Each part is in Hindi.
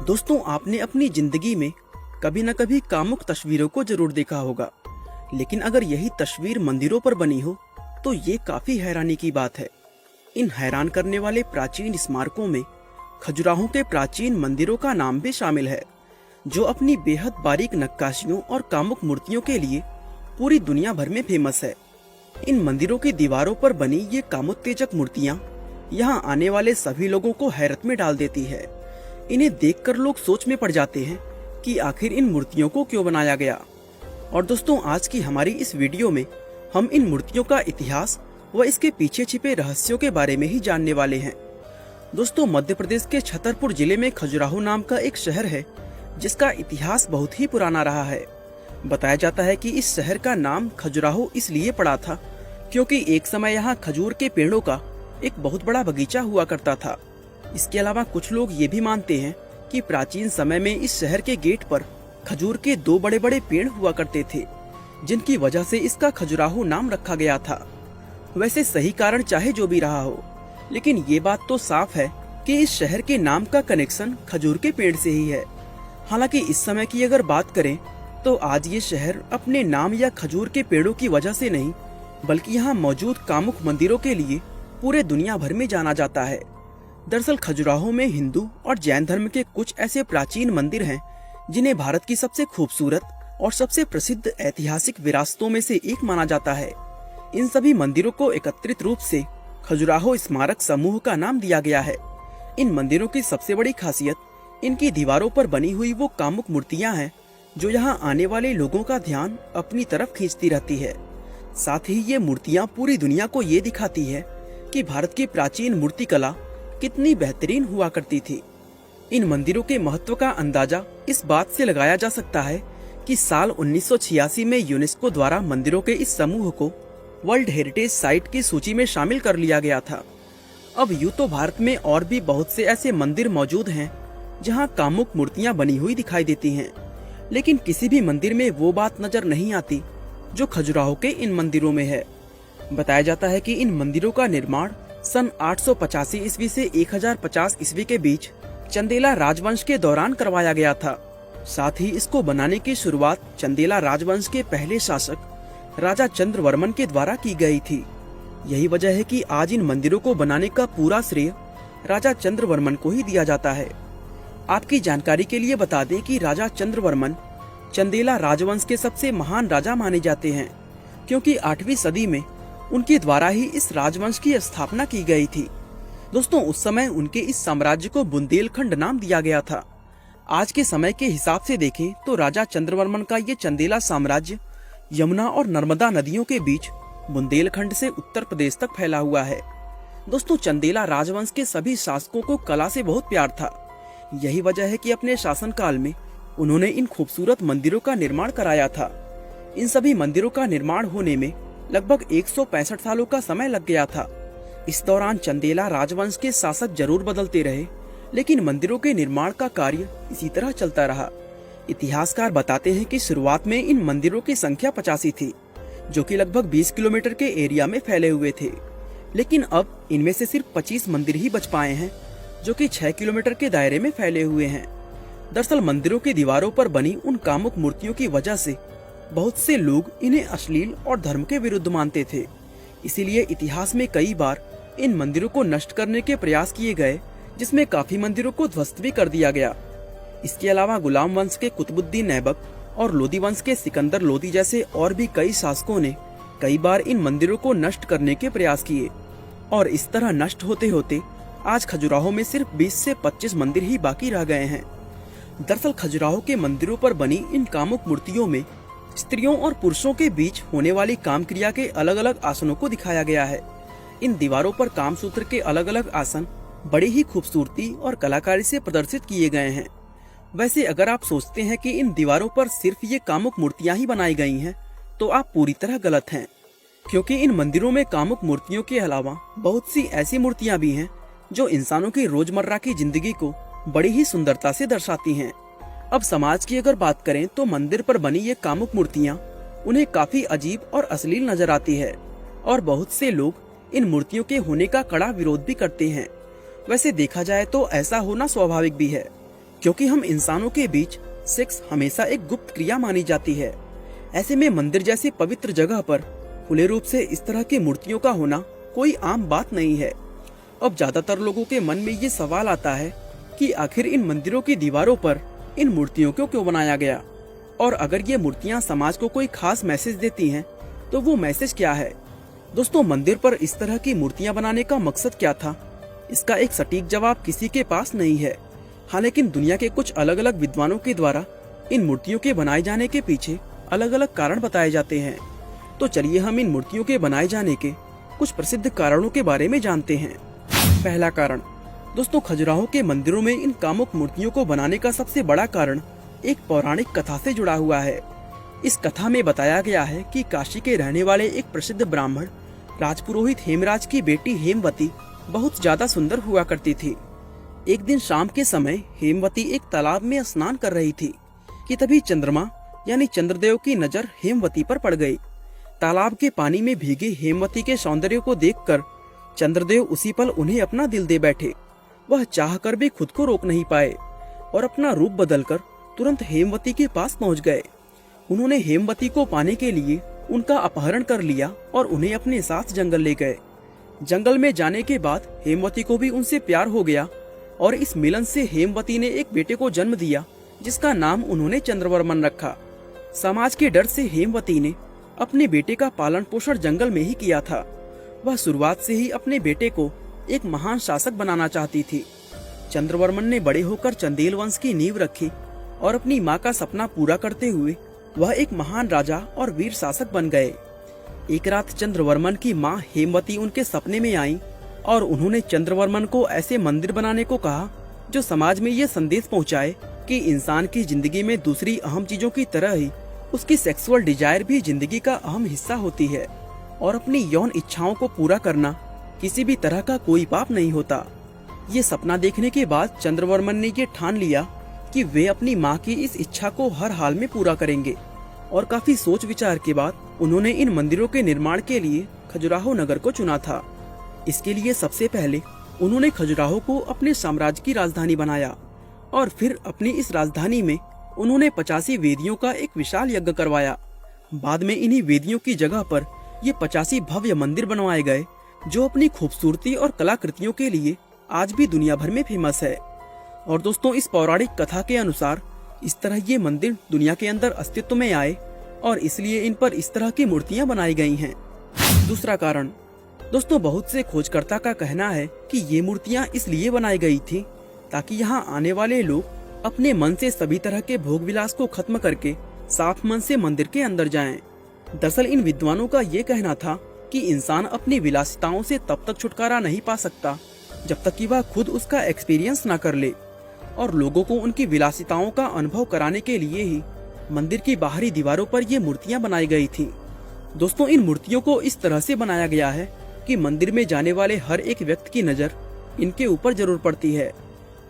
दोस्तों, आपने अपनी जिंदगी में कभी न कभी कामुक तस्वीरों को जरूर देखा होगा, लेकिन अगर यही तस्वीर मंदिरों पर बनी हो तो ये काफी हैरानी की बात है। इन हैरान करने वाले प्राचीन स्मारकों में खजुराहो के प्राचीन मंदिरों का नाम भी शामिल है, जो अपनी बेहद बारीक नक्काशियों और कामुक मूर्तियों के लिए पूरी दुनिया भर में फेमस है। इन मंदिरों की दीवारों पर बनी ये कामोत्तेजक मूर्तियां यहाँ आने वाले सभी लोगों को हैरत में डाल देती है। इन्हें देखकर लोग सोच में पड़ जाते हैं कि आखिर इन मूर्तियों को क्यों बनाया गया। और दोस्तों, आज की हमारी इस वीडियो में हम इन मूर्तियों का इतिहास व इसके पीछे छिपे रहस्यों के बारे में ही जानने वाले हैं। दोस्तों, मध्य प्रदेश के छतरपुर जिले में खजुराहो नाम का एक शहर है, जिसका इतिहास बहुत ही पुराना रहा है। बताया जाता है कि इस शहर का नाम खजुराहो इसलिए पड़ा था क्योंकि एक समय यहाँ खजूर के पेड़ों का एक बहुत बड़ा बगीचा हुआ करता था। इसके अलावा कुछ लोग ये भी मानते हैं कि प्राचीन समय में इस शहर के गेट पर खजूर के दो बड़े बड़े पेड़ हुआ करते थे, जिनकी वजह से इसका खजुराहो नाम रखा गया था। वैसे सही कारण चाहे जो भी रहा हो, लेकिन ये बात तो साफ है कि इस शहर के नाम का कनेक्शन खजूर के पेड़ से ही है। हालांकि इस समय की अगर बात करें तो आज ये शहर अपने नाम या खजूर के पेड़ों की वजह से नहीं, बल्कि यहाँ मौजूद कामुक मंदिरों के लिए पूरे दुनिया भर में जाना जाता है। दरअसल खजुराहो में हिंदू और जैन धर्म के कुछ ऐसे प्राचीन मंदिर हैं जिन्हें भारत की सबसे खूबसूरत और सबसे प्रसिद्ध ऐतिहासिक विरासतों में से एक माना जाता है। इन सभी मंदिरों को एकत्रित रूप से खजुराहो स्मारक समूह का नाम दिया गया है। इन मंदिरों की सबसे बड़ी खासियत इनकी दीवारों पर बनी हुई वो कामुक मूर्तियां हैं, जो यहाँ आने वाले लोगों का ध्यान अपनी तरफ खींचती रहती है। साथ ही ये मूर्तियां पूरी दुनिया को ये दिखाती है कि भारत की प्राचीन मूर्ति कला कितनी बेहतरीन हुआ करती थी। इन मंदिरों के महत्व का अंदाजा इस बात से लगाया जा सकता है कि साल 1986 में यूनेस्को द्वारा मंदिरों के इस समूह को वर्ल्ड हेरिटेज साइट की सूची में शामिल कर लिया गया था। अब यूं तो भारत में और भी बहुत से ऐसे मंदिर मौजूद हैं जहां कामुक मूर्तियां बनी हुई दिखाई देती हैं, लेकिन किसी भी मंदिर में वो बात नजर नहीं आती जो खजुराहो के इन मंदिरों में है। बताया जाता है कि इन मंदिरों का निर्माण सन 885 ईस्वी से 1050 ईस्वी के बीच चंदेला राजवंश के दौरान करवाया गया था। साथ ही इसको बनाने की शुरुआत चंदेला राजवंश के पहले शासक राजा चंद्रवर्मन के द्वारा की गई थी। यही वजह है कि आज इन मंदिरों को बनाने का पूरा श्रेय राजा चंद्रवर्मन को ही दिया जाता है। आपकी जानकारी के लिए बता दें कि राजा चंद्रवर्मन चंदेला राजवंश के सबसे महान राजा माने जाते हैं, क्योंकि 8वीं सदी में उनके द्वारा ही इस राजवंश की स्थापना की गई थी। दोस्तों, उस समय उनके इस साम्राज्य को बुंदेलखंड नाम दिया गया था। आज के समय के हिसाब से देखें तो राजा चंद्रवर्मन का ये चंदेला साम्राज्य यमुना और नर्मदा नदियों के बीच बुंदेलखंड से उत्तर प्रदेश तक फैला हुआ है। दोस्तों, चंदेला राजवंश के सभी शासकों को कला से बहुत प्यार था। यही वजह है कि अपने शासनकाल में उन्होंने इन खूबसूरत मंदिरों का निर्माण कराया था। इन सभी मंदिरों का निर्माण होने में लगभग 165 सालों का समय लग गया था। इस दौरान चंदेला राजवंश के शासक जरूर बदलते रहे, लेकिन मंदिरों के निर्माण का कार्य इसी तरह चलता रहा। इतिहासकार बताते हैं कि शुरुआत में इन मंदिरों की संख्या 85 थी, जो कि लगभग 20 किलोमीटर के एरिया में फैले हुए थे। लेकिन अब इनमें से सिर्फ 25 मंदिर ही बच पाए हैं, जो कि 6 किलोमीटर के दायरे में फैले हुए हैं। दरअसल मंदिरों की दीवारों पर बनी उन कामुक मूर्तियों की वजह से बहुत से लोग इन्हें अश्लील और धर्म के विरुद्ध मानते थे। इसीलिए इतिहास में कई बार इन मंदिरों को नष्ट करने के प्रयास किए गए, जिसमें काफी मंदिरों को ध्वस्त भी कर दिया गया। इसके अलावा गुलाम वंश के कुतुबुद्दीन ऐबक और लोदी वंश के सिकंदर लोदी जैसे और भी कई शासकों ने कई बार इन मंदिरों को नष्ट करने के प्रयास किए, और इस तरह नष्ट होते होते आज खजुराहो में सिर्फ 20 से 25 मंदिर ही बाकी रह गए हैं। दरअसल खजुराहो के मंदिरों पर बनी इन कामुक मूर्तियों में स्त्रियों और पुरुषों के बीच होने वाली काम क्रिया के अलग अलग आसनों को दिखाया गया है। इन दीवारों पर कामसूत्र के अलग अलग आसन बड़ी ही खूबसूरती और कलाकारी से प्रदर्शित किए गए हैं। वैसे अगर आप सोचते हैं कि इन दीवारों पर सिर्फ ये कामुक मूर्तियां ही बनाई गई हैं, तो आप पूरी तरह गलत हैं, क्योंकि इन मंदिरों में कामुक मूर्तियों के अलावा बहुत सी ऐसी मूर्तियां भी हैं जो इंसानों की रोजमर्रा की जिंदगी को बड़ी ही सुंदरता से दर्शाती हैं। अब समाज की अगर बात करें तो मंदिर पर बनी ये कामुक मूर्तियां उन्हें काफी अजीब और अश्लील नजर आती है, और बहुत से लोग इन मूर्तियों के होने का कड़ा विरोध भी करते हैं। वैसे देखा जाए तो ऐसा होना स्वाभाविक भी है, क्योंकि हम इंसानों के बीच सेक्स हमेशा एक गुप्त क्रिया मानी जाती है। ऐसे में मंदिर जैसी पवित्र जगह पर खुले रूप से इस तरह की मूर्तियों का होना कोई आम बात नहीं है। अब ज्यादातर लोगों के मन में ये सवाल आता है कि आखिर इन मंदिरों की दीवारों पर इन मूर्तियों को क्यों बनाया गया, और अगर ये मूर्तियां समाज को कोई खास मैसेज देती हैं तो वो मैसेज क्या है। दोस्तों, मंदिर पर इस तरह की मूर्तियां बनाने का मकसद क्या था, इसका एक सटीक जवाब किसी के पास नहीं है। हाँ, लेकिन दुनिया के कुछ अलग अलग विद्वानों के द्वारा इन मूर्तियों के बनाए जाने के पीछे अलग अलग कारण बताए जाते हैं। तो चलिए हम इन मूर्तियों के बनाए जाने के कुछ प्रसिद्ध कारणों के बारे में जानते हैं। पहला कारण, दोस्तों, खजुराहो के मंदिरों में इन कामुक मूर्तियों को बनाने का सबसे बड़ा कारण एक पौराणिक कथा से जुड़ा हुआ है। इस कथा में बताया गया है कि काशी के रहने वाले एक प्रसिद्ध ब्राह्मण राजपुरोहित हेमराज की बेटी हेमवती बहुत ज्यादा सुंदर हुआ करती थी। एक दिन शाम के समय हेमवती एक तालाब में स्नान कर रही थी कि तभी चंद्रमा यानी चंद्रदेव की नजर हेमवती पर पड़ गई। तालाब के पानी में भीगी हेमवती के सौंदर्य को देखकर चंद्रदेव उसी पल उन्हें अपना दिल दे बैठे। वह चाहकर भी खुद को रोक नहीं पाए और अपना रूप बदलकर तुरंत हेमवती के पास पहुंच गए। उन्होंने हेमवती को पाने के लिए उनका अपहरण कर लिया और उन्हें अपने साथ जंगल ले गए। जंगल में जाने के बाद हेमवती को भी उनसे प्यार हो गया और इस मिलन से हेमवती ने एक बेटे को जन्म दिया जिसका नाम उन्होंने चंद्रवर्मन रखा। समाज के डर से हेमवती ने अपने बेटे का पालन पोषण जंगल में ही किया था। वह शुरुआत से ही अपने बेटे को एक महान शासक बनाना चाहती थी। चंद्रवर्मन ने बड़े होकर चंदेल वंश की नींव रखी और अपनी माँ का सपना पूरा करते हुए वह एक महान राजा और वीर शासक बन गए। एक रात चंद्रवर्मन की माँ हेमवती उनके सपने में आई और उन्होंने चंद्रवर्मन को ऐसे मंदिर बनाने को कहा जो समाज में ये संदेश पहुँचाए कि इंसान की जिंदगी में दूसरी अहम चीजों की तरह ही उसकी सेक्सुअल डिजायर भी जिंदगी का अहम हिस्सा होती है और अपनी यौन इच्छाओं को पूरा करना किसी भी तरह का कोई पाप नहीं होता। ये सपना देखने के बाद चंद्रवर्मन ने ये ठान लिया कि वे अपनी माँ की इस इच्छा को हर हाल में पूरा करेंगे और काफी सोच विचार के बाद उन्होंने इन मंदिरों के निर्माण के लिए खजुराहो नगर को चुना था। इसके लिए सबसे पहले उन्होंने खजुराहो को अपने साम्राज्य की राजधानी बनाया और फिर अपनी इस राजधानी में उन्होंने 85 वेदियों का एक विशाल यज्ञ करवाया। बाद में इन्हीं वेदियों की जगह पर ये 85 भव्य मंदिर बनवाए गए जो अपनी खूबसूरती और कलाकृतियों के लिए आज भी दुनिया भर में फेमस है। और दोस्तों, इस पौराणिक कथा के अनुसार इस तरह ये मंदिर दुनिया के अंदर अस्तित्व में आए और इसलिए इन पर इस तरह की मूर्तियां बनाई गई हैं। दूसरा कारण, दोस्तों, बहुत से खोजकर्ता का कहना है कि ये मूर्तियां इसलिए बनाई गई थी ताकि यहाँ आने वाले लोग अपने मन से सभी तरह के भोग विलास को खत्म करके साफ मन से मंदिर के अंदर जाएं। दरअसल इन विद्वानों का ये कहना था कि इंसान अपनी विलासिताओं से तब तक छुटकारा नहीं पा सकता जब तक कि वह खुद उसका एक्सपीरियंस ना कर ले, और लोगों को उनकी विलासिताओं का अनुभव कराने के लिए ही मंदिर की बाहरी दीवारों पर ये मूर्तियां बनाई गई थी। दोस्तों, इन मूर्तियों को इस तरह से बनाया गया है कि मंदिर में जाने वाले हर एक व्यक्ति की नजर इनके ऊपर जरूर पड़ती है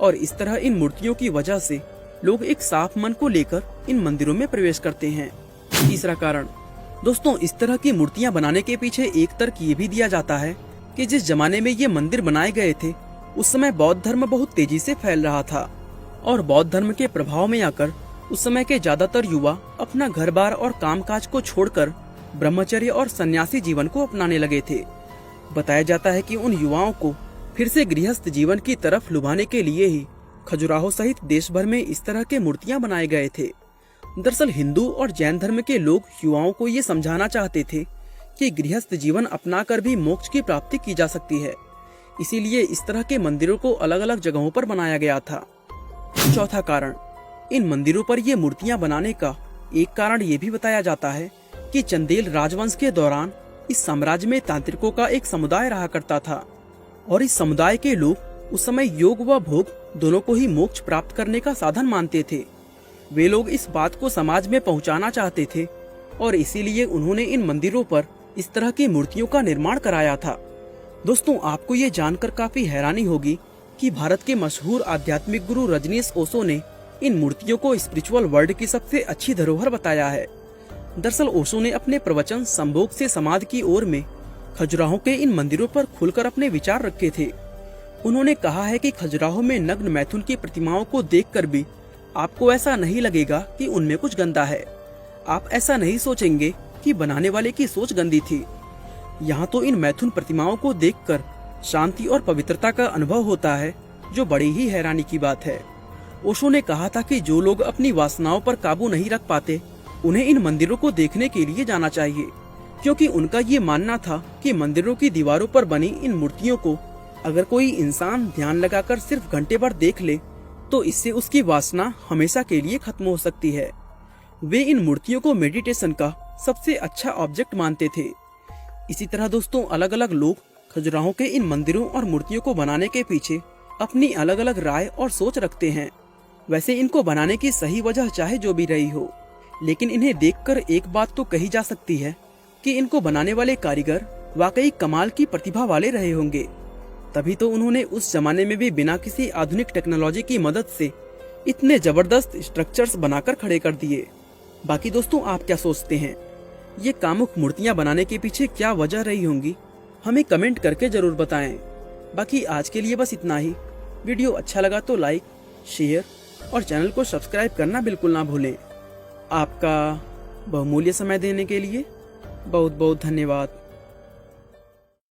और इस तरह इन मूर्तियों की वजह से लोग एक साफ मन को लेकर इन मंदिरों में प्रवेश करते हैं। तीसरा कारण, दोस्तों, इस तरह की मूर्तियां बनाने के पीछे एक तर्क ये भी दिया जाता है कि जिस जमाने में ये मंदिर बनाए गए थे उस समय बौद्ध धर्म बहुत तेजी से फैल रहा था और बौद्ध धर्म के प्रभाव में आकर उस समय के ज्यादातर युवा अपना घर बार और कामकाज को छोड़कर ब्रह्मचर्य और सन्यासी जीवन को अपनाने लगे थे। बताया जाता है कि उन युवाओं को फिर से गृहस्थ जीवन की तरफ लुभाने के लिए ही खजुराहो सहित देश भर में इस तरह के मूर्तियां बनाए गए थे। दरअसल हिंदू और जैन धर्म के लोग युवाओं को ये समझाना चाहते थे कि गृहस्थ जीवन अपनाकर भी मोक्ष की प्राप्ति की जा सकती है, इसीलिए इस तरह के मंदिरों को अलग अलग जगहों पर बनाया गया था। चौथा कारण, इन मंदिरों पर ये मूर्तियां बनाने का एक कारण ये भी बताया जाता है कि चंदेल राजवंश के दौरान इस साम्राज्य में तांत्रिकों का एक समुदाय रहा करता था और इस समुदाय के लोग उस समय योग व भोग दोनों को ही मोक्ष प्राप्त करने का साधन मानते थे। वे लोग इस बात को समाज में पहुंचाना चाहते थे और इसीलिए उन्होंने इन मंदिरों पर इस तरह की मूर्तियों का निर्माण कराया था। दोस्तों, आपको ये जानकर काफी हैरानी होगी कि भारत के मशहूर आध्यात्मिक गुरु रजनीश ओशो ने इन मूर्तियों को स्पिरिचुअल वर्ल्ड की सबसे अच्छी धरोहर बताया है। दरअसल ओशो ने अपने प्रवचन संभोग से समाधि की ओर में खजुराहो के इन मंदिरों पर खुलकर अपने विचार रखे थे। उन्होंने कहा है कि खजुराहो में नग्न मैथुन की प्रतिमाओं को देखकर भी आपको ऐसा नहीं लगेगा कि उनमें कुछ गंदा है। आप ऐसा नहीं सोचेंगे कि बनाने वाले की सोच गंदी थी। यहाँ तो इन मैथुन प्रतिमाओं को देखकर शांति और पवित्रता का अनुभव होता है, जो बड़ी ही हैरानी की बात है। ओशो ने कहा था कि जो लोग अपनी वासनाओं पर काबू नहीं रख पाते, उन्हें इन मंदिरों को देखने के लिए जाना चाहिए, क्योंकि उनका ये मानना था कि मंदिरों की दीवारों पर बनी इन मूर्तियों को अगर कोई इंसान ध्यान लगाकर सिर्फ घंटे भर देख ले, तो इससे उसकी वासना हमेशा के लिए खत्म हो सकती है। वे इन मूर्तियों को मेडिटेशन का सबसे अच्छा ऑब्जेक्ट मानते थे। इसी तरह दोस्तों, अलग अलग लोग खजुराहो के इन मंदिरों और मूर्तियों को बनाने के पीछे अपनी अलग अलग राय और सोच रखते हैं। वैसे इनको बनाने की सही वजह चाहे जो भी रही हो, लेकिन इन्हें देखकर एक बात तो कही जा सकती है कि इनको बनाने वाले कारीगर वाकई कमाल की प्रतिभा वाले रहे होंगे। तभी तो उन्होंने उस जमाने में भी बिना किसी आधुनिक टेक्नोलॉजी की मदद से इतने जबरदस्त स्ट्रक्चर्स बनाकर खड़े कर दिए। बाकी दोस्तों, आप क्या सोचते हैं? ये कामुक मूर्तियां बनाने के पीछे क्या वजह रही होंगी? हमें कमेंट करके जरूर बताएं। बाकी आज के लिए बस इतना ही। वीडियो अच्छा लगा तो लाइक, शेयर और चैनल को सब्सक्राइब करना बिल्कुल ना भूलें। आपका बहुमूल्य समय देने के लिए बहुत बहुत धन्यवाद।